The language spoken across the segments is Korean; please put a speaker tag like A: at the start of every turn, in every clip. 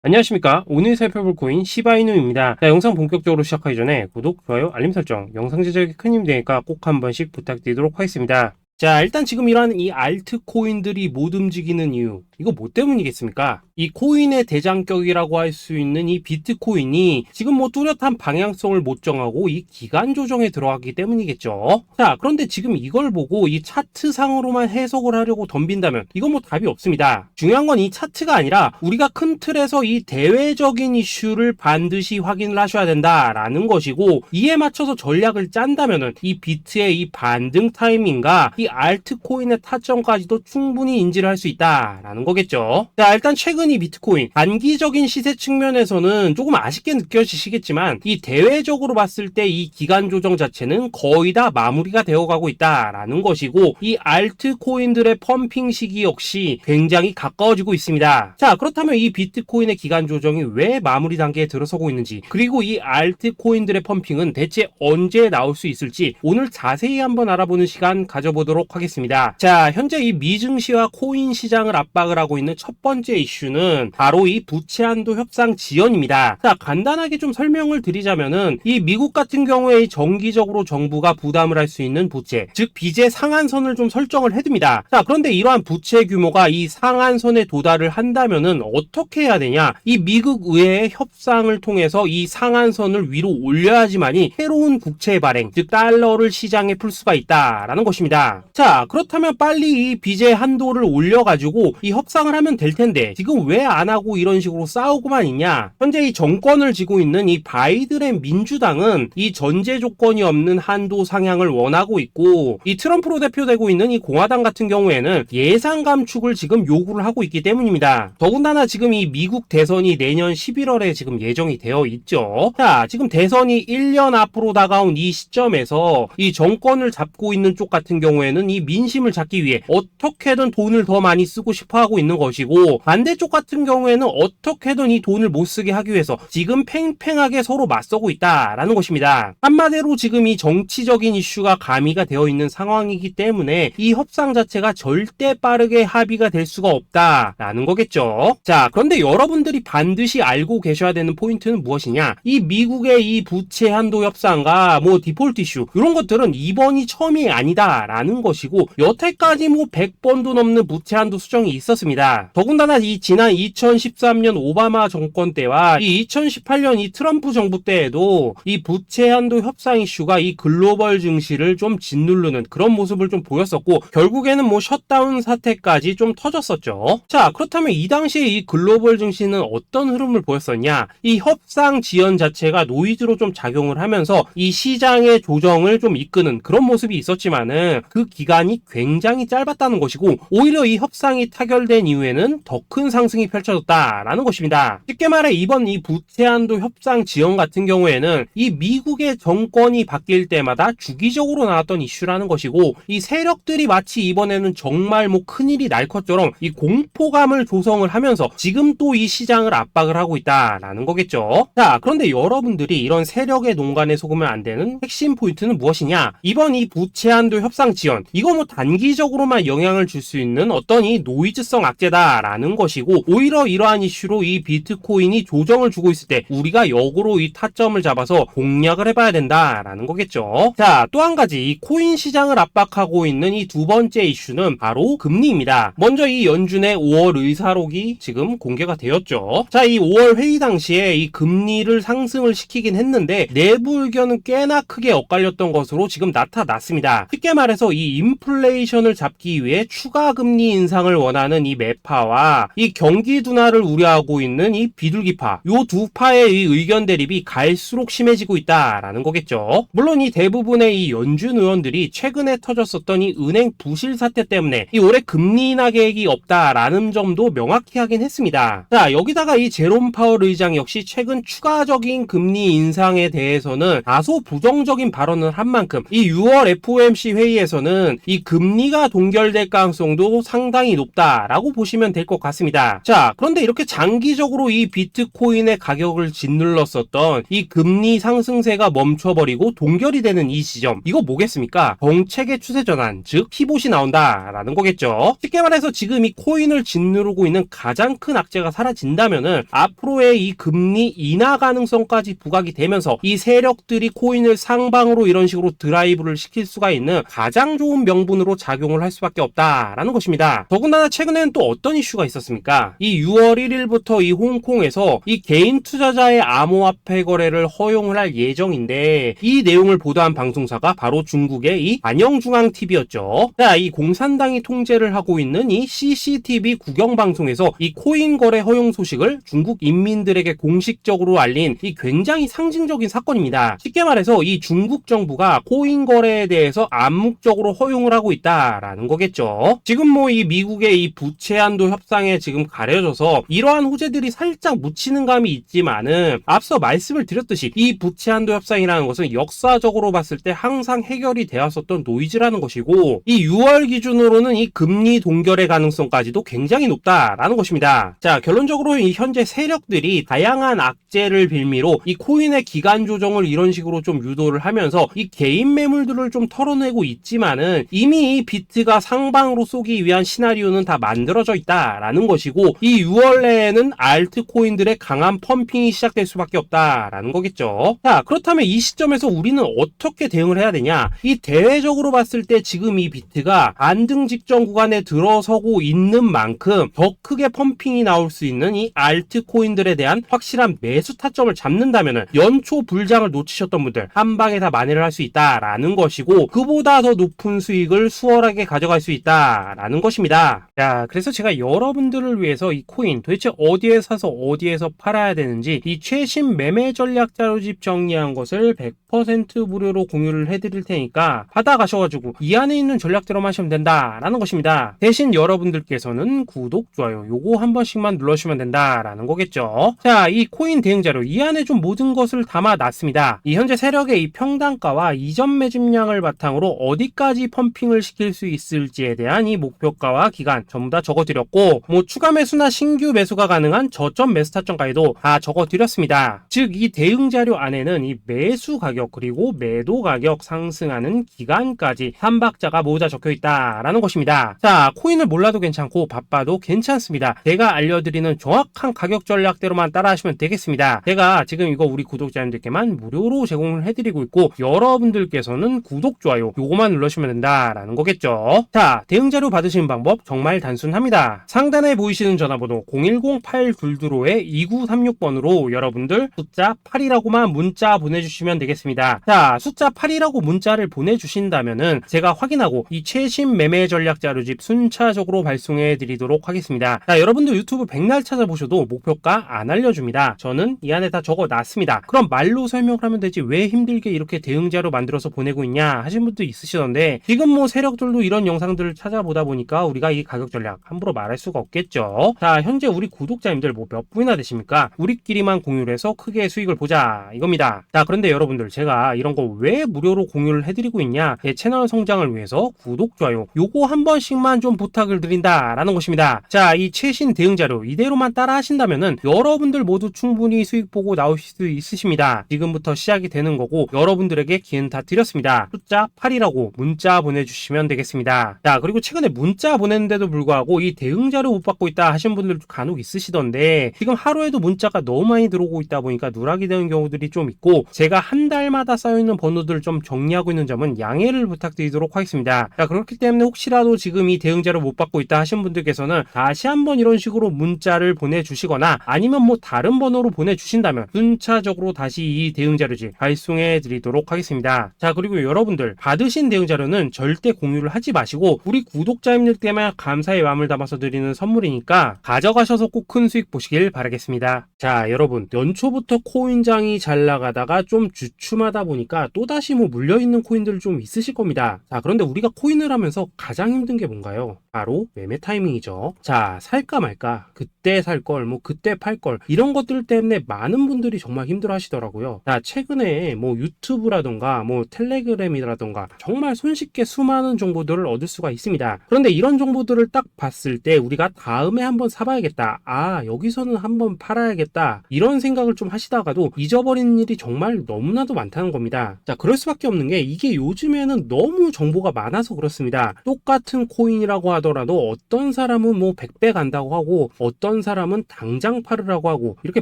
A: 안녕하십니까. 오늘 살펴볼 코인 시바이누입니다. 자, 영상 본격적으로 시작하기 전에 구독, 좋아요, 알림 설정, 영상 제작에 큰 힘이 되니까 꼭 한 번씩 부탁드리도록 하겠습니다. 자, 일단 지금 이러한 이 알트코인들이 못 움직이는 이유, 이거 뭐 때문이겠습니까? 이 코인의 대장격이라고 할 수 있는 이 비트코인이 지금 뭐 뚜렷한 방향성을 못 정하고 이 기간 조정에 들어가기 때문이겠죠. 자, 그런데 지금 이걸 보고 이 차트상으로만 해석을 하려고 덤빈다면 이건 뭐 답이 없습니다. 중요한 건 이 차트가 아니라 우리가 큰 틀에서 이 대외적인 이슈를 반드시 확인을 하셔야 된다라는 것이고, 이에 맞춰서 전략을 짠다면은 이 비트의 이 반등 타이밍과 이 알트코인의 타점까지도 충분히 인지를 할 수 있다라는 거겠죠. 자, 일단 최근 이 비트코인 단기적인 시세 측면에서는 조금 아쉽게 느껴지시겠지만 이 대외적으로 봤을 때 이 기간 조정 자체는 거의 다 마무리가 되어가고 있다라는 것이고, 이 알트코인들의 펌핑 시기 역시 굉장히 가까워지고 있습니다. 자, 그렇다면 이 비트코인의 기간 조정이 왜 마무리 단계에 들어서고 있는지, 그리고 이 알트코인들의 펌핑은 대체 언제 나올 수 있을지 오늘 자세히 한번 알아보는 시간 가져보도록 하겠습니다. 자, 현재 이 미증시와 코인 시장을 압박을 하고 있는 첫 번째 이슈는 바로 이 부채 한도 협상 지연입니다. 자, 간단하게 좀 설명을 드리자면은 이 미국 같은 경우에 정기적으로 정부가 부담을 할 수 있는 부채, 즉 빚의 상한선을 좀 설정을 해둡니다. 자, 그런데 이러한 부채 규모가 이 상한선에 도달을 한다면은 어떻게 해야 되냐? 이 미국 의회의 협상을 통해서 이 상한선을 위로 올려야지만이 새로운 국채 발행, 즉 달러를 시장에 풀 수가 있다라는 것입니다. 자, 그렇다면 빨리 이 빚의 한도를 올려가지고 이 협상을 하면 될 텐데 지금 왜 안 하고 이런 식으로 싸우고만 있냐? 현재 이 정권을 쥐고 있는 이 바이든의 민주당은 이 전제 조건이 없는 한도 상향을 원하고 있고, 이 트럼프로 대표되고 있는 이 공화당 같은 경우에는 예산 감축을 지금 요구를 하고 있기 때문입니다. 더군다나 지금 이 미국 대선이 내년 11월에 지금 예정이 되어 있죠. 자, 지금 대선이 1년 앞으로 다가온 이 시점에서 이 정권을 잡고 있는 쪽 같은 경우에는 이 민심을 잡기 위해 어떻게든 돈을 더 많이 쓰고 싶어 하고 있는 것이고, 반대쪽 같은 경우에는 어떻게든 이 돈을 못 쓰게 하기 위해서 지금 팽팽하게 서로 맞서고 있다라는 것입니다. 한마디로 지금 이 정치적인 이슈가 가미가 되어 있는 상황이기 때문에 이 협상 자체가 절대 빠르게 합의가 될 수가 없다라는 거겠죠. 자, 그런데 여러분들이 반드시 알고 계셔야 되는 포인트는 무엇이냐? 이 미국의 이 부채 한도 협상과 뭐 디폴트 이슈, 이런 것들은 이번이 처음이 아니다라는 것이고, 여태까지 뭐 100번도 넘는 부채 한도 수정이 있었습니다. 더군다나 이 지난 2013년 오바마 정권 때와 이 2018년 이 트럼프 정부 때에도 이 부채 한도 협상 이슈가 이 글로벌 증시를 좀 짓누르는 그런 모습을 좀 보였었고, 결국에는 뭐 셧다운 사태까지 좀 터졌었죠. 자, 그렇다면 이 당시에 이 글로벌 증시는 어떤 흐름을 보였었냐? 이 협상 지연 자체가 노이즈로 좀 작용을 하면서 이 시장의 조정을 좀 이끄는 그런 모습이 있었지만은 그 기간이 굉장히 짧았다는 것이고, 오히려 이 협상이 타결된 이후에는 더 큰 상승이 펼쳐졌다라는 것입니다. 쉽게 말해 이번 이 부채 한도 협상 지연 같은 경우에는 이 미국의 정권이 바뀔 때마다 주기적으로 나왔던 이슈라는 것이고, 이 세력들이 마치 이번에는 정말 뭐 큰일이 날 것처럼 이 공포감을 조성을 하면서 지금 또 이 시장을 압박을 하고 있다라는 거겠죠. 자, 그런데 여러분들이 이런 세력의 농간에 속으면 안 되는 핵심 포인트는 무엇이냐? 이번 이 부채 한도 협상 지연, 이거 뭐 단기적으로만 영향을 줄 수 있는 어떤 이 노이즈성 악재다라는 것이고, 오히려 이러한 이슈로 이 비트코인이 조정을 주고 있을 때 우리가 역으로 이 타점을 잡아서 공략을 해봐야 된다라는 거겠죠. 자, 또 한 가지 이 코인 시장을 압박하고 있는 이 두 번째 이슈는 바로 금리입니다. 먼저 이 연준의 5월 의사록이 지금 공개가 되었죠. 자, 이 5월 회의 당시에 이 금리를 상승을 시키긴 했는데 내부 의견은 꽤나 크게 엇갈렸던 것으로 지금 나타났습니다. 쉽게 말해서 이 인플레이션을 잡기 위해 추가 금리 인상을 원하는 이 매파와 이 경기 둔화를 우려하고 있는 이 비둘기파, 요 두 파의 이 의견 대립이 갈수록 심해지고 있다라는 거겠죠. 물론 이 대부분의 이 연준 의원들이 최근에 터졌었던 이 은행 부실 사태 때문에 이 올해 금리 인하 계획이 없다라는 점도 명확히 하긴 했습니다. 자, 여기다가 이 제롬 파월 의장 역시 최근 추가적인 금리 인상에 대해서는 다소 부정적인 발언을 한 만큼 이 6월 FOMC 회의에서는 이 금리가 동결될 가능성도 상당히 높다라고 라고 보시면 될 것 같습니다. 자, 그런데 이렇게 장기적으로 이 비트코인의 가격을 짓눌렀었던 이 금리 상승세가 멈춰버리고 동결이 되는 이 시점, 이거 뭐겠습니까? 정책의 추세 전환, 즉 피봇이 나온다라는 거겠죠. 쉽게 말해서 지금 이 코인을 짓누르고 있는 가장 큰 악재가 사라진다면은 앞으로의 이 금리 인하 가능성까지 부각이 되면서 이 세력들이 코인을 상방으로 이런 식으로 드라이브를 시킬 수가 있는 가장 좋은 명분으로 작용을 할 수밖에 없다라는 것입니다. 더군다나 최근에는 또 어떤 이슈가 있었습니까? 이 6월 1일부터 이 홍콩에서 이 개인 투자자의 암호화폐 거래를 허용을 할 예정인데, 이 내용을 보도한 방송사가 바로 중국의 이 안영중앙TV였죠. 자, 이 공산당이 통제를 하고 있는 이 CCTV 국영방송에서 이 코인 거래 허용 소식을 중국 인민들에게 공식적으로 알린 이 굉장히 상징적인 사건입니다. 쉽게 말해서 이 중국 정부가 코인 거래에 대해서 암묵적으로 허용을 하고 있다라는 거겠죠. 지금 뭐 이 미국의 이 부채 한도 협상에 지금 가려져서 이러한 호재들이 살짝 묻히는 감이 있지만은, 앞서 말씀을 드렸듯이 이 부채 한도 협상이라는 것은 역사적으로 봤을 때 항상 해결이 되었었던 노이즈라는 것이고, 이 6월 기준으로는 이 금리 동결의 가능성까지도 굉장히 높다라는 것입니다. 자, 결론적으로 이 현재 세력들이 다양한 악재를 빌미로 이 코인의 기간 조정을 이런 식으로 좀 유도를 하면서 이 개인 매물들을 좀 털어내고 있지만은, 이미 이 비트가 상방으로 쏘기 위한 시나리오는 다 만들어져 있다라는 것이고, 이 6월 내에는 알트코인들의 강한 펌핑이 시작될 수밖에 없다라는 거겠죠. 자, 그렇다면 이 시점에서 우리는 어떻게 대응을 해야 되냐? 이 대외적으로 봤을 때 지금 이 비트가 안등 직전 구간에 들어서고 있는 만큼 더 크게 펌핑이 나올 수 있는 이 알트코인들에 대한 확실한 매수 타점을 잡는다면은 연초 불장을 놓치셨던 분들 한 방에 다 만회를 할 수 있다라는 것이고, 그보다 더 높은 수익을 수월하게 가져갈 수 있다라는 것입니다. 자, 그래서 제가 여러분들을 위해서 이 코인 도대체 어디에 사서 어디에서 팔아야 되는지 이 최신 매매 전략 자료집 정리한 것을 100% 무료로 공유를 해드릴 테니까 받아가셔가지고 이 안에 있는 전략대로만 하시면 된다라는 것입니다. 대신 여러분들께서는 구독, 좋아요 요거 한 번씩만 눌러주시면 된다라는 거겠죠. 자, 이 코인 대응 자료 이 안에 좀 모든 것을 담아놨습니다. 이 현재 세력의 이 평단가와 이전 매집량을 바탕으로 어디까지 펌핑을 시킬 수 있을지에 대한 이 목표가와 기간 전부 다 적어드렸고, 뭐 추가 매수나 신규 매수가 가능한 저점 매수 타점까지도 다 적어드렸습니다. 즉 이 대응 자료 안에는 이 매수 가격 그리고 매도 가격 상승하는 기간까지 3박자가 모두 다 적혀있다라는 것입니다. 자, 코인을 몰라도 괜찮고 바빠도 괜찮습니다. 제가 알려드리는 정확한 가격 전략대로만 따라하시면 되겠습니다. 제가 지금 이거 우리 구독자님들께만 무료로 제공을 해드리고 있고, 여러분들께서는 구독, 좋아요 요거만 눌러주시면 된다라는 거겠죠. 자, 대응 자료 받으시는 방법 정말 단순합니다. 상단에 보이시는 전화번호 010-822-2936번으로 여러분들 숫자 8이라고만 문자 보내주시면 되겠습니다. 자, 숫자 8이라고 문자를 보내주신다면은 제가 확인하고 이 최신 매매 전략 자료집 순차적으로 발송해 드리도록 하겠습니다. 자, 여러분들 유튜브 백날 찾아보셔도 목표가 안 알려줍니다. 저는 이 안에 다 적어놨습니다. 그럼 말로 설명을 하면 되지 왜 힘들게 이렇게 대응 자료 만들어서 보내고 있냐 하신 분도 있으시던데, 지금 뭐 세력들도 이런 영상들을 찾아보다 보니까 우리가 이 가격 전략 함부로 말할 수가 없겠죠. 자, 현재 우리 구독자님들 뭐 몇 분이나 되십니까? 우리끼리만 공유를 해서 크게 수익을 보자 이겁니다. 자, 그런데 여러분들 제가 이런 거 왜 무료로 공유를 해드리고 있냐? 제 채널 성장을 위해서 구독, 좋아요 요거 한 번씩만 좀 부탁을 드린다라는 것입니다. 자, 이 최신 대응 자료 이대로만 따라 하신다면은 여러분들 모두 충분히 수익 보고 나오실 수 있으십니다. 지금부터 시작이 되는 거고, 여러분들에게 기회는 다 드렸습니다. 숫자 8이라고 문자 보내주시면 되겠습니다. 자, 그리고 최근에 문자 보냈는데도 불구하고 이 대응 자료 못 받고 있다 하신 분들도 간혹 있으시던데, 지금 하루에도 문자가 너무 많이 들어오고 있다 보니까 누락이 되는 경우들이 좀 있고, 제가 한 달마다 쌓여있는 번호들을 좀 정리하고 있는 점은 양해를 부탁드리도록 하겠습니다. 자, 그렇기 때문에 혹시라도 지금 이 대응 자료 못 받고 있다 하신 분들께서는 다시 한번 이런 식으로 문자를 보내주시거나 아니면 뭐 다른 번호로 보내주신다면 순차적으로 다시 이 대응 자료지 발송해 드리도록 하겠습니다. 자, 그리고 여러분들 받으신 대응 자료는 절대 공유를 하지 마시고 우리 구독자님들께만 감사의 마음을 담아서 드리는 선물이니까 가져가셔서 꼭 큰 수익 보시길 바라겠습니다. 자, 여러분 연초부터 코인장이 잘 나가다가 좀 주춤하다 보니까 또다시 뭐 물려있는 코인들 좀 있으실 겁니다. 자, 그런데 우리가 코인을 하면서 가장 힘든 게 뭔가요? 바로 매매 타이밍이죠. 자, 살까 말까, 그때 살 걸, 뭐 그때 팔 걸, 이런 것들 때문에 많은 분들이 정말 힘들어 하시더라고요. 자, 최근에 뭐 유튜브라던가 뭐 텔레그램이라던가 정말 손쉽게 수많은 정보들을 얻을 수가 있습니다. 그런데 이런 정보들을 딱 봤을 때 우리가 다음에 한번 사봐야겠다, 아 여기서는 한번 팔아야겠다, 이런 생각을 좀 하시다가도 잊어버리는 일이 정말 너무나도 많다는 겁니다. 자, 그럴 수밖에 없는 게 이게 요즘에는 너무 정보가 많아서 그렇습니다. 똑같은 코인이라고 하더라도 어떤 사람은 뭐 100배 간다고 하고 어떤 사람은 당장 팔으라고 하고, 이렇게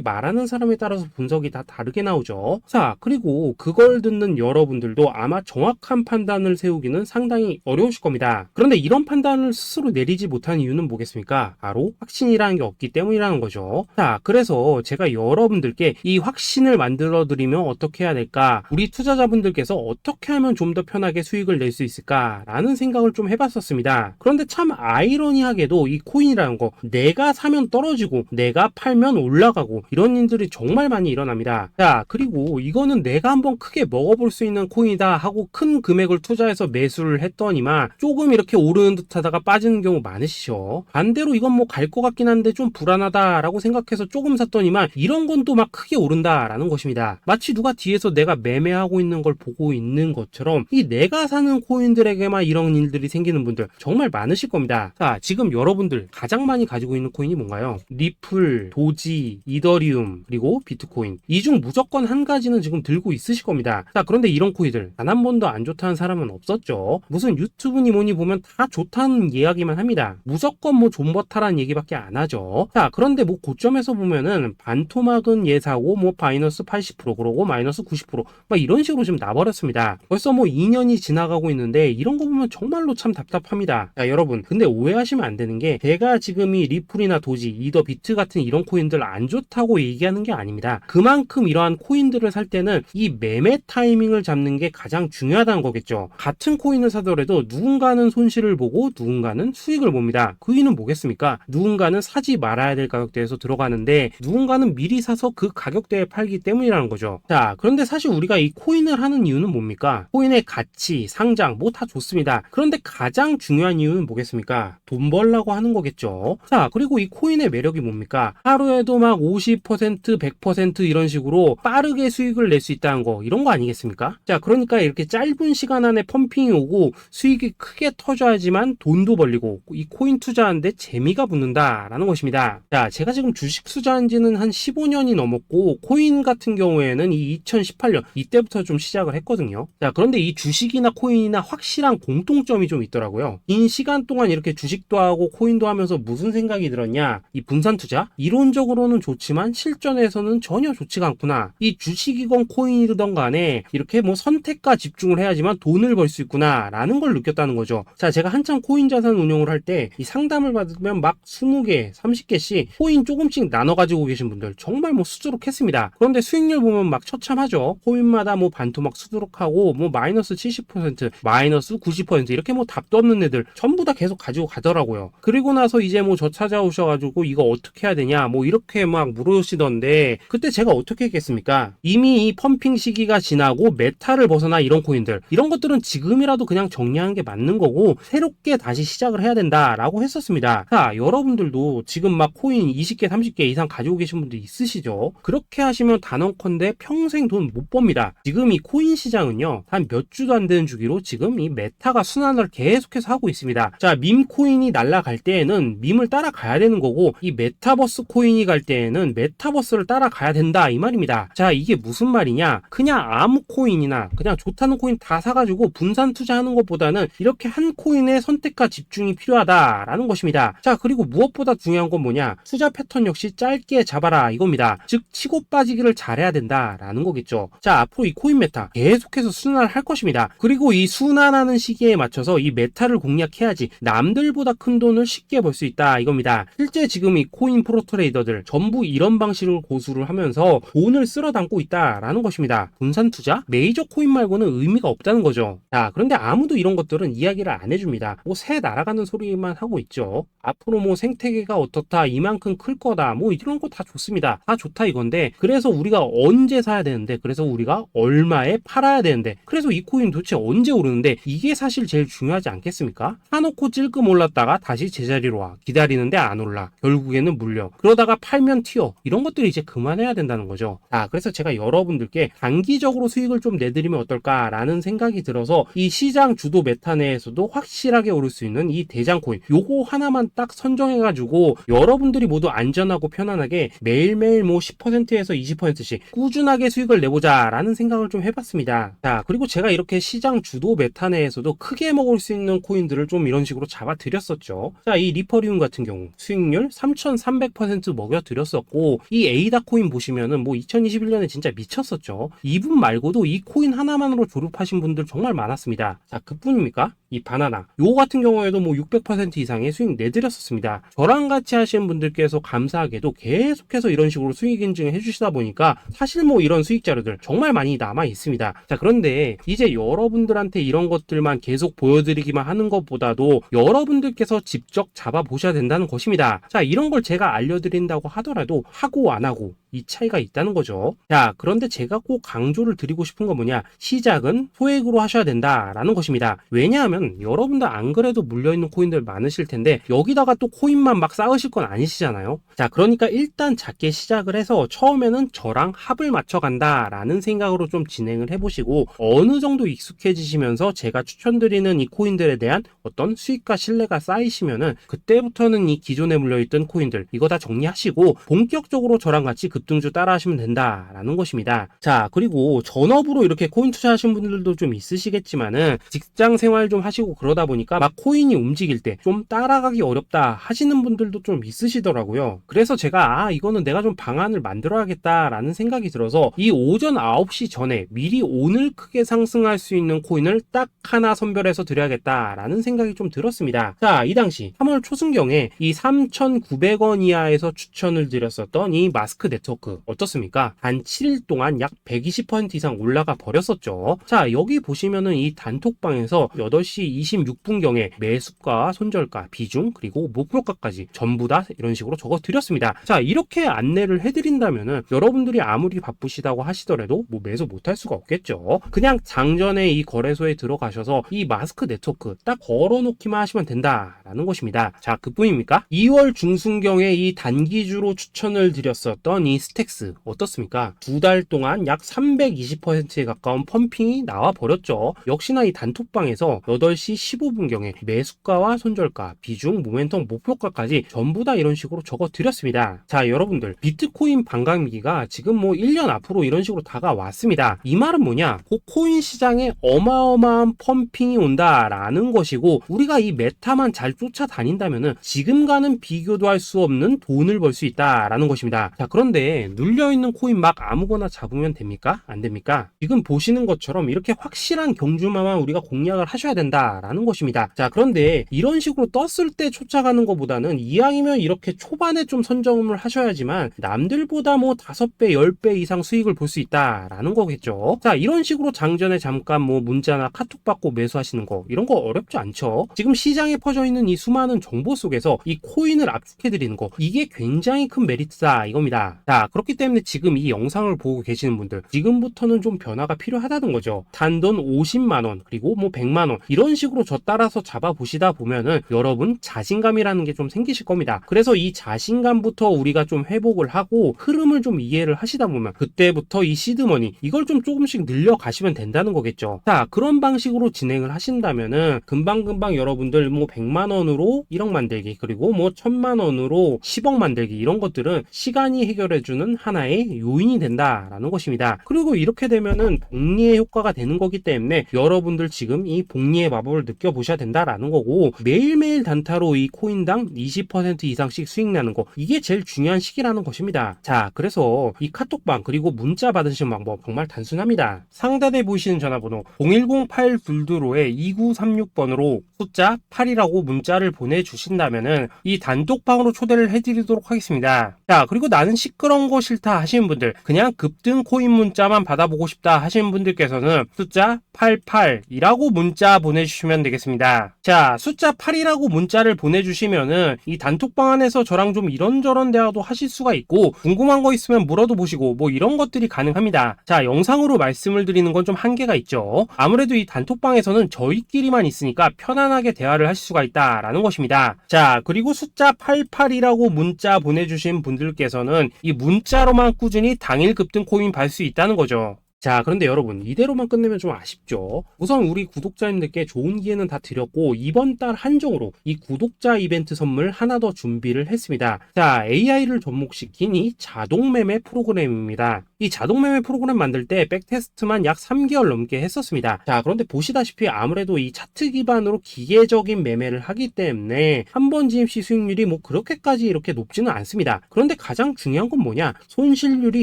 A: 말하는 사람에 따라서 분석이 다 다르게 나오죠. 자, 그리고 그걸 듣는 여러분들도 아마 정확한 판단을 세우기는 상당히 어려우실 겁니다. 그런데 이런 판단을 스스로 내리지 못한 이유는 뭐겠습니까? 바로 확신이라는 게 없기 때문이라는 거죠. 자, 그래서 제가 여러분들께 이 확신을 만들어 드리면 어떻게 해야 될까, 우리 투자자분들께서 어떻게 하면 좀 더 편하게 수익을 낼 수 있을까 라는 생각을 좀 해봤었습니다. 그런데 참 아이러니하게도 이 코인이라는 거, 내가 사면 떨어지고 내가 팔면 올라가고 이런 일들이 정말 많이 일어납니다. 자, 그리고 이거는 내가 한번 크게 먹어볼 수 있는 코인이다 하고 큰 금액을 투자해서 매수를 했더니만 조금 이렇게 오르는 듯 하다가 빠지는 경우 많으시죠. 반대로 이건 뭐 갈 것 같긴 한데 좀 불안하다 라고 생각해서 조금 샀더니만 이런 건 또 막 크게 오른다 라는 것입니다. 마치 누가 뒤에서 내가 매매하고 있는 걸 보고 있는 것처럼 이 내가 사는 코인들에게만 이런 일들이 생기는 분들 정말 많으실 겁니다. 자, 지금 여러분들 가장 많이 가지고 있는 코인이 뭔가요? 리플, 도지, 이더리움, 그리고 비트코인. 이 중 무조건 한 가지는 지금 들고 있으실 겁니다. 자, 그런데 이런 코인들 단 한 번도 안 좋다는 사람은 없었죠. 무슨 유튜브니 뭐니 보면 다 좋다는 이야기만 합니다. 무조건 뭐 존버타라는 얘기밖에 안 하죠. 자, 그런데 뭐 고점에서 보면은 반토막은 예사고 뭐 마이너스 80% 그러고 마이너스 90% 막 이런 식으로 지금 나버렸습니다. 벌써 뭐 2년이 지나가고 있는데 이런 거 보면 정말로 참 답답합니다. 자, 여러분 근데 오해하시면 안 되는 게 제가 지금 이 리플이나 도지, 이더, 비트 같은 이런 코인들 안 좋다고 얘기하는 게 아닙니다. 그만큼 이러한 코인들을 살 때는 이 매매 타이밍을 잡는 게 가장 중요하다는 거겠죠. 같은 코인을 사더라도 누군가는 손실을 보고 누군가는 수익을 봅니다. 그 이유는 뭐겠습니까? 누군가는 사지 말아야 될 가격대에서 들어가는데 누군가는 미리 사서 그 가격대에 팔기 때문이라는 거죠. 자, 그런데 사실 우리가 이 코인을 하는 이유는 뭡니까? 코인의 가치, 상장 뭐 다 좋습니다. 그런데 가장 중요한 이유는 뭐겠습니까? 돈 벌라고 하는 거겠죠. 자, 그리고 이 코인의 매력이 뭡니까? 하루에도 막 50%, 100% 이런 식으로 빠르게 수익을 낼 수 있다는 거, 이런 거 아니겠습니까? 자, 그러니까 이렇게 짧은 시간 안에 펌핑이 오고 수익이 크게 터져야지만 돈도 벌리고 이 코인 투자하는데 재미가 붙는다라는 것입니다. 자, 제가 지금 주식 투자한 지는 한 15년이 넘었고 코인 같은 경우에는 이 2018년 이때부터 좀 시작을 했거든요. 자, 그런데 이 주식이나 코인이나 확실한 공통점이 좀 있더라고요. 긴 시간 동안 이렇게 주식도 하고 코인도 하면서 무슨 생각이 들었냐, 이 분산 투자 이론적으로는 좋지만 실전에서는 전혀 좋지가 않구나. 이 주식이건 코인이든 간에 이렇게 뭐 선택과 집중을 해야지만 돈을 벌 수 있구나 라는 걸 느꼈다는 거죠. 자, 제가 한참 코인 자산 운용을 할 때 이 상담을 받으면 막 20개, 30개씩 코인 조금씩 나눠 가지고 계신 분들 정말 뭐 수두룩했습니다. 그런데 수익률 보면 막 처참하죠. 코인마다 뭐 반토막 수두룩하고 뭐 마이너스 70%, 마이너스 90% 이렇게 뭐 답도 없는 애들 전부 다 계속 가지고 가더라고요. 그리고 나서 이제 뭐 저 찾아오셔가지고 이거 어떻게 해야 되냐 뭐 이렇게 막 물으시던데 그때 제가 어떻게 했겠습니까? 이미 이 펌핑 시기가 지나고 메타를 벗어나 이런 코인들, 이런 것들은 지금이라도 그냥 정리하는 게 맞는 거고 새롭게 다시 시작을 해야 된다라고 했었습니다. 자, 여러분들도 지금 막 코인 20개, 30개 이상 가지고 계신 분들 있으시죠? 그렇게 하시면 단언컨대 평생 돈 못 법니다. 지금 이 코인 시장은요, 한 몇 주도 안 되는 주기로 지금 이 메타가 순환을 계속해서 하고 있습니다. 자, 밈 코인이 날아갈 때에는 밈을 따라가야 되는 거고 이 메타버스 코인이 갈 때에는 메타버스를 따라가야 된다 이 말입니다. 자, 이게 무슨 말이냐? 그냥 아무 코인이나 그냥 좋다는 코인 다 사가지고 분산 투자하는 것보다는 이렇게 한 코인에 선택과 집중이 필요하다라는 것입니다. 자, 그리고 무엇보다 중요한 건 뭐냐? 투자 패턴 역시 짧게 잡아라 이겁니다. 즉 치고 빠지기를 잘해야 된다라는 거겠죠. 자, 앞으로 이 코인 메타 계속해서 순환을 할 것입니다. 그리고 이 순환하는 시기에 맞춰서 이 메타를 공략해야지 남들보다 큰 돈을 쉽게 벌 수 있다 이겁니다. 실제 지금 이 코인 프로 트레이더들 전부 이런 방식을 고수를 하면서 돈을 쓸어 담고 있다라는 것입니다. 분산 투자? 메이저 코인 말고는 의미가 없다는 거죠. 자, 그런데 아무도 이런 것들은 이야기를 안 해줍니다. 뭐 새 날아가는 소리만 하고 있죠. 앞으로 뭐 생태계가 어떻다, 이만큼 클 거다, 뭐 이런 거 다 좋습니다. 다 좋다 이건데 그래서 우리가 언제 사야 되는데, 그래서 우리가 얼마에 팔아야 되는데, 그래서 이 코인 도대체 언제 오르는데, 이게 사실 제일 중요하지 않겠습니까? 사놓고 찔끔 올랐다가 다시 제자리로 와. 기다리는데 안 올라. 결국에는 물려. 그러다가 팔면 튀어. 이런 것들이 이제 그만해야 된다는 거죠. 그래서 제가 여러분들께 단기적으로 수익을 좀 내드리면 어떨까라는 생각이 들어서 이 시장 주도 메타 내에서도 확실하게 오를 수 있는 이 대장코인 요거 하나만 딱 선정해가지고 여러분들이 모두 안전하고 편안하게 매일매일 뭐 10%에서 20%씩 꾸준하게 수익을 내보자 라는 생각을 좀 해봤습니다. 그리고 제가 이렇게 시장 주도 메타 내에서도 크게 먹을 수 있는 코인들을 좀 이런 식으로 잡아드렸었죠. 이 리퍼리움 같은 경우 수익률 3300% 먹여드렸었고, 이 에이다 코인 보시면은 뭐 2021년에 진짜 미쳤었죠. 이분 말고도 이 코인 하나만으로 졸업하신 분들 정말 많았습니다. 그뿐입니까? 이 바나나 요거 같은 경우에도 뭐 600% 이상의 수익 내드렸었습니다. 저랑 같이 하시는 분들께서 감사하게도 계속해서 이런 식으로 수익 인증을 해주시다 보니까 사실 뭐 이런 수익 자료들 정말 많이 남아 있습니다. 그런데 이제 여러분들한테 이런 것들만 계속 보여드리기만 하는 것보다도 여러분들께서 직접 잡아보셔야 된다는 것입니다. 이런 걸 제가 알려드린다고 하더라도 하고 안 하고 이 차이가 있다는 거죠. 그런데 제가 꼭 강조를 드리고 싶은 건 뭐냐, 시작은 소액으로 하셔야 된다라는 것입니다. 왜냐하면 여러분들 안 그래도 물려있는 코인들 많으실 텐데 여기다가 또 코인만 막 쌓으실 건 아니시잖아요. 그러니까 일단 작게 시작을 해서 처음에는 저랑 합을 맞춰간다라는 생각으로 좀 진행을 해보시고, 어느 정도 익숙해지시면서 제가 추천드리는 이 코인들에 대한 어떤 수익과 신뢰가 쌓이시면은 그때부터는 이 기존에 물려있던 코인들 이거 다 정리하시고 본격적으로 저랑 같이 급등주 따라 하시면 된다라는 것입니다. 그리고 전업으로 이렇게 코인 투자하시는 분들도 좀 있으시겠지만은 직장 생활 좀 하시고 그러다 보니까 막 코인이 움직일 때 좀 따라가기 어렵다 하시는 분들도 좀 있으시더라고요. 그래서 제가 이거는 내가 좀 방안을 만들어야겠다라는 생각이 들어서 이 오전 9시 전에 미리 오늘 크게 상승할 수 있는 코인을 딱 하나 선별해서 드려야겠다라는 생각이 좀 들었습니다. 이 당시 3월 초순경에 이 3,900원 이하에서 추천을 드렸었던 이 마스크 네트워크 어떻습니까? 단 7일 동안 약 120% 이상 올라가 버렸었죠. 여기 보시면은 이 단톡방에서 8시 26분경에 매수가, 손절가, 비중, 그리고 목표가까지 전부 다 이런 식으로 적어 드렸습니다. 이렇게 안내를 해드린다면은 여러분들이 아무리 바쁘시다고 하시더라도 뭐 매수 못할 수가 없겠죠. 그냥 장전에 이 거래소에 들어가셔서 이 마스크 네트워크 딱 걸어놓기만 하시면 된다라는 것입니다. 그뿐입니까? 2월 중순경에 이 단기주로 추천을 드렸었던 이 스택스 어떻습니까? 2달 동안 약 320%에 가까운 펌핑이 나와 버렸죠. 역시나 이 단톡방에서 8시 15분경에 매수가와 손절가, 비중, 모멘텀, 목표가까지 전부 다 이런 식으로 적어 드렸습니다. 여러분들 비트코인 반감기가 지금 뭐 1년 앞으로 이런 식으로 다가왔습니다. 이 말은 뭐냐? 코인 시장에 어마어마한 펌핑이 온다라는 것이고, 우리가 이 메타만 잘 쫓아다닌다면은 지금과는 비교도 할 수 없는 돈을 벌 수 있다라는 것입니다. 그런데 눌려있는 코인 막 아무거나 잡으면 됩니까? 안 됩니까? 지금 보시는 것처럼 이렇게 확실한 경주마만 우리가 공략을 하셔야 된다라는 것입니다. 그런데 이런 식으로 떴을 때 쫓아가는 것보다는 이왕이면 이렇게 초반에 좀 선점을 하셔야지만 남들보다 뭐 5배, 10배 이상 수익을 볼 수 있다라는 거겠죠. 이런 식으로 장전에 잠깐 뭐 문자나 카톡 받고 매수하시는 거 이런 거 어렵지 않죠. 지금 시장에 퍼져 있는 이 수많은 정보 속에서 이 코인을 압축해드리는 거 이게 굉장히 큰 메리트다 이겁니다. 그렇기 때문에 지금 이 영상을 보고 계시는 분들 지금부터는 좀 변화가 필요하다는 거죠. 단돈 50만원 그리고 뭐 100만원 이런 식으로 저 따라서 잡아보시다 보면은 여러분 자신감이라는 게 좀 생기실 겁니다. 그래서 이 자신감부터 우리가 좀 회복을 하고 흐름을 좀 이해를 하시다 보면 그때부터 이 시드머니 이걸 좀 조금씩 늘려가시면 된다는 거겠죠. 그런 방식으로 진행을 하신다면은 금방금방 여러분들 뭐 100만원으로 1억 만들기 그리고 뭐 1000만원으로 10억 만들기 이런 것들은 시간이 해결해주는 하나의 요인이 된다라는 것입니다. 그리고 이렇게 되면은 복리의 효과가 되는 거기 때문에 여러분들 지금 이 복리의 마법을 느껴보셔야 된다라는 거고, 매일매일 단타로 이 코인당 20% 이상씩 수익 나는 거 이게 제일 중요한 시기라는 것입니다. 그래서 이 카톡방 그리고 문자 받으시는 방법 정말 단순합니다. 상단에 보이시는 전화번호 010-822-2936번으로 숫자 8이라고 문자를 보내주신다면은 이 단톡방으로 초대를 해드리도록 하겠습니다. 그리고 나는 시끄러운 거 싫다 하시는 분들, 그냥 급등 코인 문자만 받아보고 싶다 하시는 분들께서는 숫자 88이라고 문자 보내 보내주시면 되겠습니다. 자, 숫자 8이라고 문자를 보내주시면은 이 단톡방 안에서 저랑 좀 이런저런 대화도 하실 수가 있고, 궁금한 거 있으면 물어도 보시고 뭐 이런 것들이 가능합니다. 자, 영상으로 말씀을 드리는 건 좀 한계가 있죠. 아무래도 이 단톡방에서는 저희끼리만 있으니까 편안하게 대화를 하실 수가 있다라는 것입니다. 자, 그리고 숫자 88이라고 문자 보내주신 분들께서는 이 문자로만 꾸준히 당일 급등 코인 받을 수 있다는 거죠. 자, 그런데 여러분, 이대로만 끝내면 좀 아쉽죠. 우선 우리 구독자님들께 좋은 기회는 다 드렸고, 이번 달 한정으로 이 구독자 이벤트 선물 하나 더 준비를 했습니다. 자, AI를 접목시킨 이 자동매매 프로그램입니다. 이 자동매매 프로그램 만들 때 백테스트만 약 3개월 넘게 했었습니다. 자, 그런데 보시다시피 아무래도 이 차트 기반으로 기계적인 매매를 하기 때문에 한 번 지입 시 수익률이 뭐 그렇게까지 이렇게 높지는 않습니다. 그런데 가장 중요한 건 뭐냐? 손실률이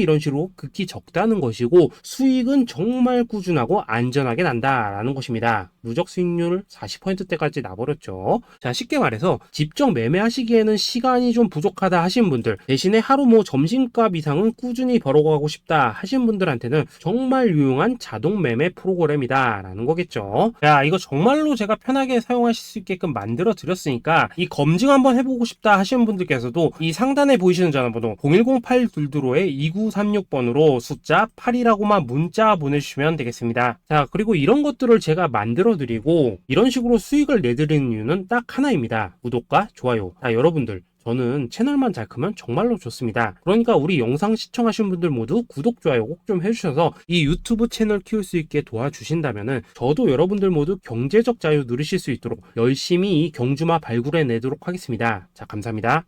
A: 이런 식으로 극히 적다는 것이고, 수익은 정말 꾸준하고 안전하게 난다라는 것입니다. 누적 수익률 40%대까지 나버렸죠. 자, 쉽게 말해서 직접 매매하시기에는 시간이 좀 부족하다 하신 분들, 대신에 하루 뭐 점심값 이상은 꾸준히 벌어가고 싶다 하신 분들한테는 정말 유용한 자동 매매 프로그램이다 라는 거겠죠. 자, 이거 정말로 제가 편하게 사용하실 수 있게끔 만들어 드렸으니까 이 검증 한번 해보고 싶다 하시는 분들께서도 이 상단에 보이시는 전화번호 010-822-2936번으로 숫자 8이라고만 문자 보내주시면 되겠습니다. 자, 그리고 이런 것들을 제가 만들어 드리고 이런 식으로 수익을 내드리는 이유는 딱 하나입니다. 구독과 좋아요. 자, 여러분들, 저는 채널만 잘 크면 정말로 좋습니다. 그러니까 우리 영상 시청하신 분들 모두 구독, 좋아요 꼭 좀 해주셔서 이 유튜브 채널 키울 수 있게 도와주신다면은 저도 여러분들 모두 경제적 자유 누리실 수 있도록 열심히 이 경주마 발굴해 내도록 하겠습니다. 자, 감사합니다.